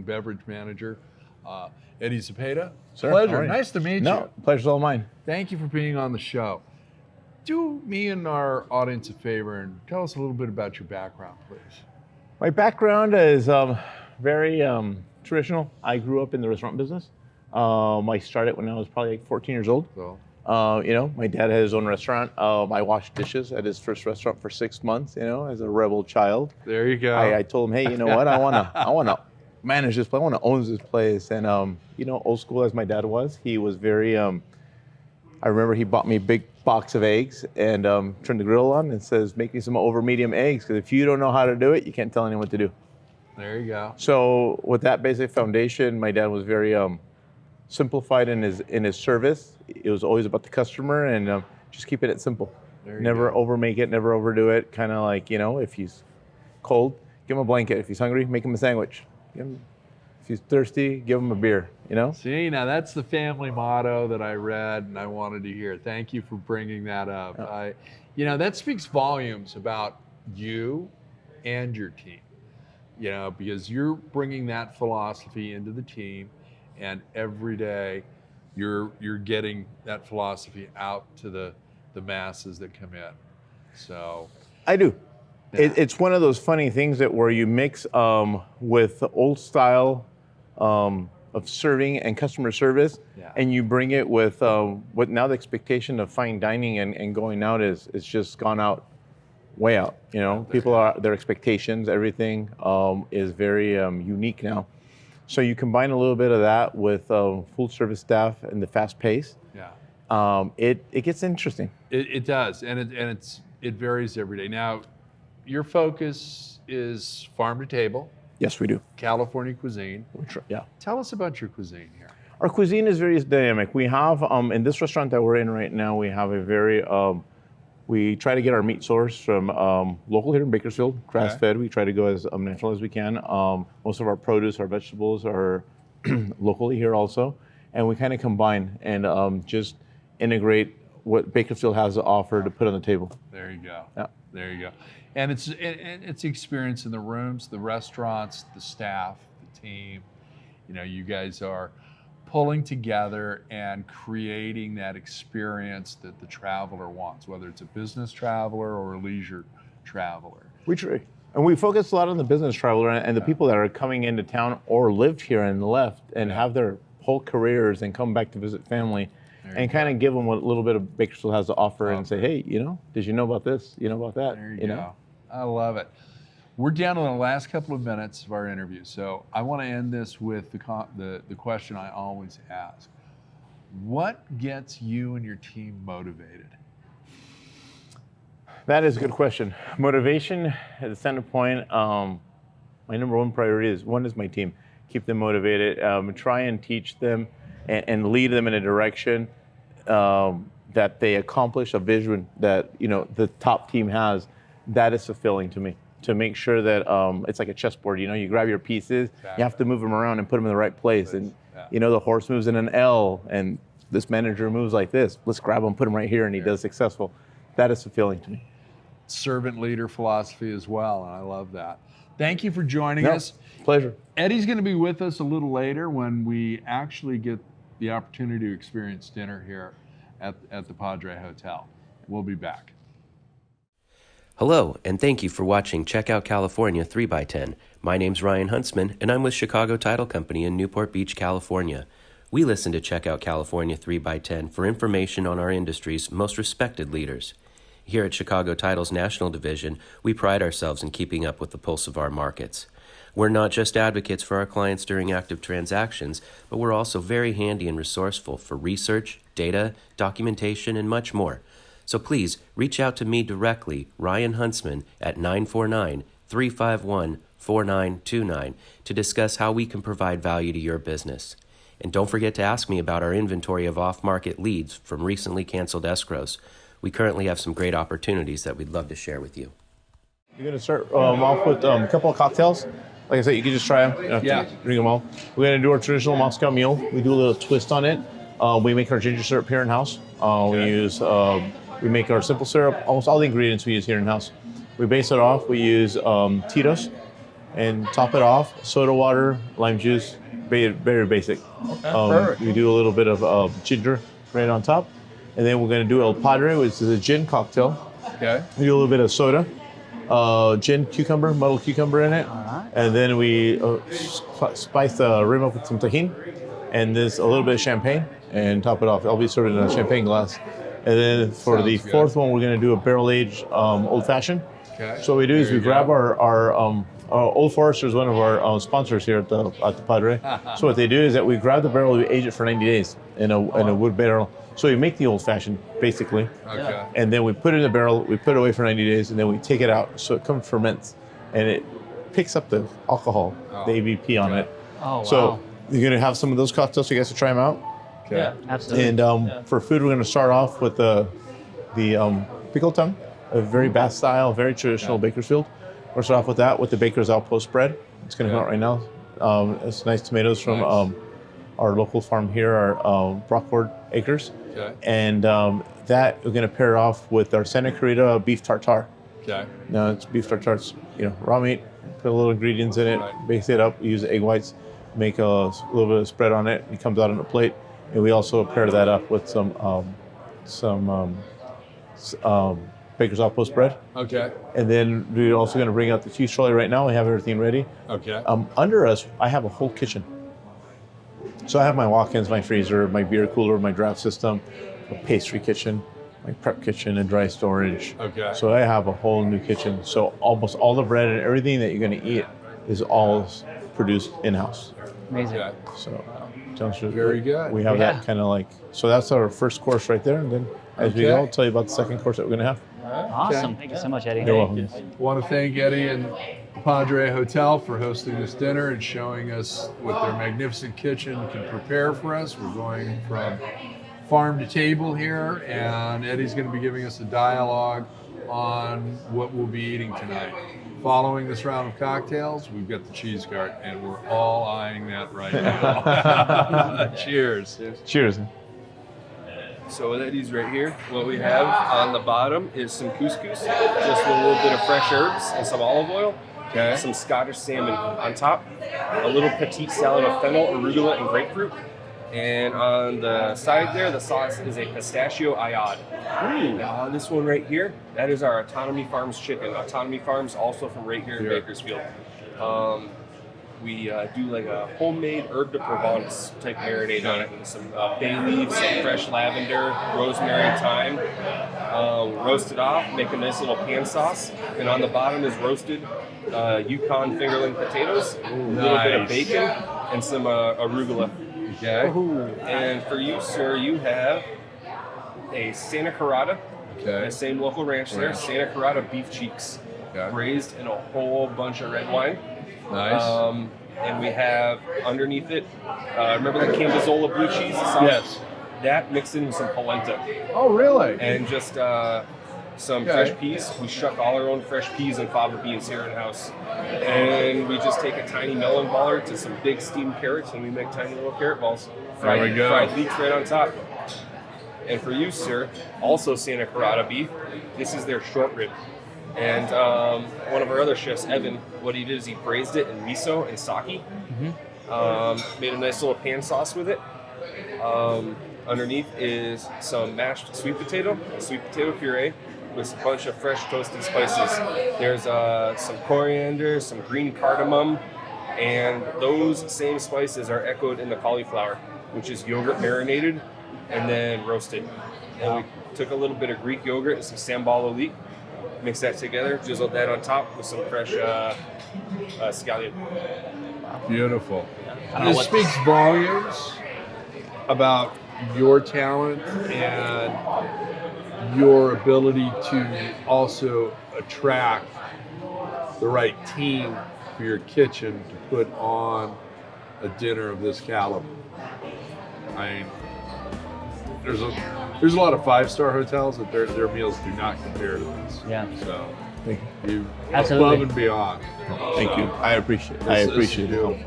and beverage manager, Eddie Zepeda. Sir, Pleasure. Nice to meet you. No, pleasure's all mine. Thank you for being on the show. Do me and our audience a favor and tell us a little bit about your background, please. My background is very traditional. I grew up in the restaurant business. I started when I was probably like 14 years old. So, My dad had his own restaurant. I washed dishes at his first restaurant for 6 months, as a rebel child. there you go. I told him, hey, you know what? I wanna manage this place. I wanna own this place. And old school as my dad was, he was very. I remember he bought me a big box of eggs and turned the grill on and says, make me some over medium eggs, because if you don't know how to do it, you can't tell anyone what to do. There you go. So with that basic foundation, my dad was very simplified in his service. It was always about the customer and just keeping it simple. Never overmake it, never overdo it. Kind of like, if he's cold, give him a blanket. If he's hungry, make him a sandwich. If he's thirsty, give him a beer, See, now that's the family motto that I read and I wanted to hear. Thank you for bringing that up. That speaks volumes about you and your team, because you're bringing that philosophy into the team, and every day you're getting that philosophy out to the masses that come in. So I do. Yeah. It's one of those funny things that where you mix with the old style of serving and customer service, and you bring it with what now the expectation of fine dining and going out is just gone out, way out. Their expectations, everything is very unique now. So you combine a little bit of that with full service staff and the fast pace. Yeah. It gets interesting. It does, and it varies every day. Now, your focus is farm to table. Yes, we do. California cuisine. Yeah. Tell us about your cuisine here. Our cuisine is very dynamic. We have, in this restaurant that we're in right now, we have a very, we try to get our meat source from local here in Bakersfield, grass-fed. We try to go as natural as we can. Most of our produce, our vegetables are locally here also. And we kind of combine and just integrate what Bakersfield has to offer to put on the table. There you go. Yeah. There you go. And it's the experience in the rooms, the restaurants, the staff, the team. You guys are pulling together and creating that experience that the traveler wants, whether it's a business traveler or a leisure traveler. We try. And we focus a lot on the business traveler and the people that are coming into town or lived here and left and have their whole careers and come back to visit family. And kind of give them what little bit of Bakersfield has to offer and say, hey, did you know about this? You know about that? There you go. I love it. We're down to the last couple of minutes of our interview, so I want to end this with the question I always ask. What gets you and your team motivated? That is a good question. Motivation at the center point, my number one priority is my team. Keep them motivated, try and teach them and lead them in a direction that they accomplish a vision that the top team has. That is fulfilling to me. To make sure that it's like a chessboard. You grab your pieces, you have to move them around and put them in the right place. And the horse moves in an L, and this manager moves like this. Let's grab him, put him right here, and he does successful. That is fulfilling to me. Servant leader philosophy as well, and I love that. Thank you for joining us. Pleasure. Eddie's going to be with us a little later when we actually get the opportunity to experience dinner here at the Padre Hotel. We'll be back. Hello, and thank you for watching Check Out California 3x10. My name's Ryan Huntsman, and I'm with Chicago Title Company in Newport Beach, California. We listen to Check Out California 3x10 for information on our industry's most respected leaders. Here at Chicago Title's National Division, we pride ourselves in keeping up with the pulse of our markets. We're not just advocates for our clients during active transactions, but we're also very handy and resourceful for research, data, documentation, and much more. So please reach out to me directly, Ryan Huntsman, at 949-351-4929 to discuss how we can provide value to your business. And don't forget to ask me about our inventory of off-market leads from recently canceled escrows. We currently have some great opportunities that we'd love to share with you. You're going to start off with a couple of cocktails. Like I said, you can just try them. You don't have to drink them all. We're going to do our traditional Moscow Mule. We do a little twist on it. We make our ginger syrup here in-house. We make our simple syrup, almost all the ingredients we use here in-house. We base it off. We use Tito's, and top it off, soda water, lime juice, very basic. Perfect. We do a little bit of ginger right on top. And then we're gonna do El Padre, which is a gin cocktail. Okay. We do a little bit of soda, gin cucumber, muddled cucumber in it. right. And then we spice the rim up with some tahini and this a little bit of champagne and top it off. I'll be serving in a champagne glass. And then for the Sounds fourth good. one, we're gonna do a barrel-aged old fashioned. Okay. So what we do is There we you grab go. our Old Forester is one of our sponsors here at the Padre. So what they do is that we grab the barrel, we age it for 90 days in a wood barrel. So we make the old fashioned basically, Okay. and then we put it in the barrel, we put it away for 90 days, and then we take it out so it comes ferments, and it picks up the alcohol, the ABP on okay. it. Oh, wow. So you're gonna have some of those cocktails so you guys to try them out. Okay. Yeah, absolutely. And for food, we're gonna start off with the pickled tongue, a very Basque style, very traditional Bakersfield. We're gonna start off with that with the Baker's Outpost bread. It's gonna come out right now. It's nice tomatoes from Nice. our local farm here, our Brockford Acres. Okay. And that we're gonna pair off with our Santa Clarita beef tartare. Okay. Now it's beef tartare, it's, raw meat, put a little ingredients in it, Right. bake it up, use egg whites, make a little bit of spread on it. It comes out on a plate, and we also pair that up with some Baker's Outpost bread. Okay. And then we're also gonna bring out the cheese trolley right now. We have everything ready. Okay. Under us, I have a whole kitchen. So I have my walk-ins, my freezer, my beer cooler, my draft system, a pastry kitchen, my prep kitchen, and dry storage. Okay. So I have a whole new kitchen. So almost all the bread and everything that you're going to eat is all produced in-house. Amazing. Okay. So sounds good. Very good. We have Yeah. that kind of like, so that's our first course right there. And then as we go, Okay. I'll tell you about the second course that we're going to have. Awesome. Thank you so much, Eddie. You're welcome. Want to thank Eddie and Padre Hotel for hosting this dinner and showing us what their magnificent kitchen can prepare for us. We're going from farm to table here, and Eddie's going to be giving us a dialogue on what we'll be eating tonight. Following this round of cocktails, we've got the cheese cart, and we're all eyeing that right now. Cheers. Cheers. So with Eddie's right here, what we have on the bottom is some couscous, just with a little bit of fresh herbs and some olive oil. Okay. Some Scottish salmon on top, a little petite salad of fennel, arugula, and grapefruit. And on the side there, the sauce is a pistachio ayad. This one right here, that is our Autonomy Farms chicken. Autonomy Farms also from right here in Bakersfield. We do like a homemade herb de Provence type marinade on it, with some bay leaves, some fresh lavender, rosemary, thyme. Roast it off, make a nice little pan sauce, and on the bottom is roasted Yukon fingerling potatoes, a little bit of Nice. bacon, and some arugula. Okay. And for you, sir, you have a Santa Clarita, Okay. the same local ranch there, Santa Clarita beef cheeks, Okay. braised in a whole bunch of red wine. Nice. And we have underneath it, remember the Cambozola blue cheese? The sauce? Yes. That mixed in with some polenta Oh, really? and just some Okay. fresh peas. We shuck all our own fresh peas and fava beans here in house. And we just take a tiny melon baller to some big steamed carrots, and we make tiny little carrot balls. There we go. Fried leeks right on top. And for you, sir, also Santa Clarita beef. This is their short rib. And one of our other chefs, Evan, what he did is he braised it in miso and sake. Made a nice little pan sauce with it. Underneath is some mashed sweet potato puree with a bunch of fresh toasted spices. There's some coriander, some green cardamom, and those same spices are echoed in the cauliflower, which is yogurt marinated and then roasted. And we took a little bit of Greek yogurt and some sambal leek, mix that together, drizzled that on top with some fresh scallion. Beautiful. don't know This what- speaks volumes about your talent and your ability to also attract the right team for your kitchen to put on a dinner of this caliber. I mean, there's a lot of five-star hotels that their meals do not compare to this. Yeah. So Thank you Absolutely. above and beyond. Thank you. I appreciate it. This is beautiful.